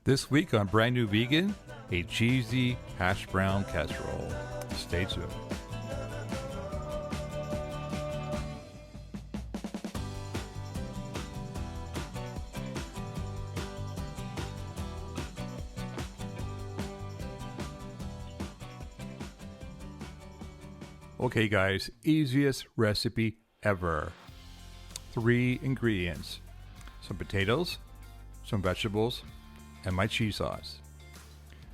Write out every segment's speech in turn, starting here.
This week on Brand New Vegan, a cheesy hash brown casserole. Stay tuned. Okay guys, easiest recipe ever. 3 ingredients. Some potatoes, some vegetables, and my cheese sauce.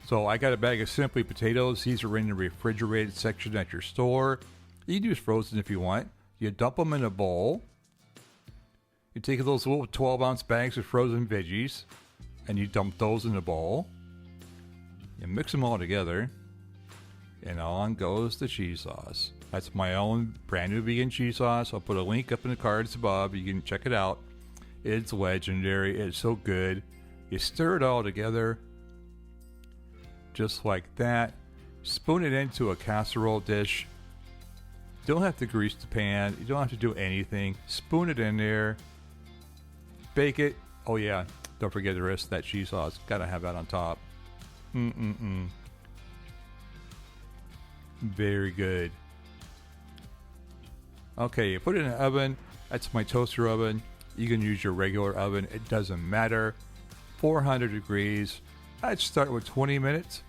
So I got a bag of Simply potatoes. These are in the refrigerated section at your store. You can use frozen if you want. You dump them in a bowl. You take those little 12-ounce bags of frozen veggies and you dump those in a bowl. You mix them all together and on goes the cheese sauce. That's my own Brand New Vegan cheese sauce. I'll put a link up in the cards above. You can check it out. It's legendary. It's so good. You stir it all together, just like that. Spoon it into a casserole dish. You don't have to grease the pan. You don't have to do anything. Spoon it in there. Bake it. Oh yeah, don't forget the rest of that cheese sauce. Gotta have that on top. Very good. Okay, you put it in the oven. That's my toaster oven. You can use your regular oven. It doesn't matter. 400 degrees. I'd start with 20 minutes.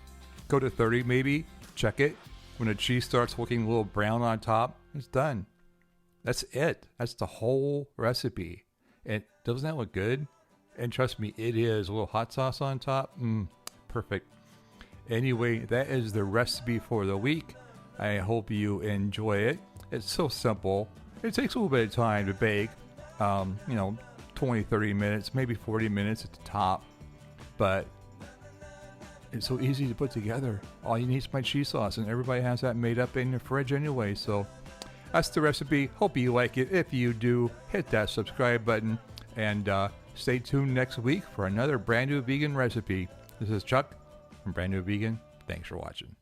Go to 30 maybe. Check it. When the cheese starts looking a little brown on top, it's done. That's it. That's the whole recipe. And doesn't that look good? And trust me, it is. A little hot sauce on top. Perfect. Anyway, that is the recipe for the week. I hope you enjoy it. It's so simple. It takes a little bit of time to bake. 20, 30 minutes, maybe 40 minutes at the top. But it's so easy to put together. All you need is my cheese sauce, and everybody has that made up in the fridge anyway. So that's the recipe. Hope you like it. If you do, hit that subscribe button, and stay tuned next week for another Brand New Vegan recipe. This is Chuck from Brand New Vegan. Thanks for watching.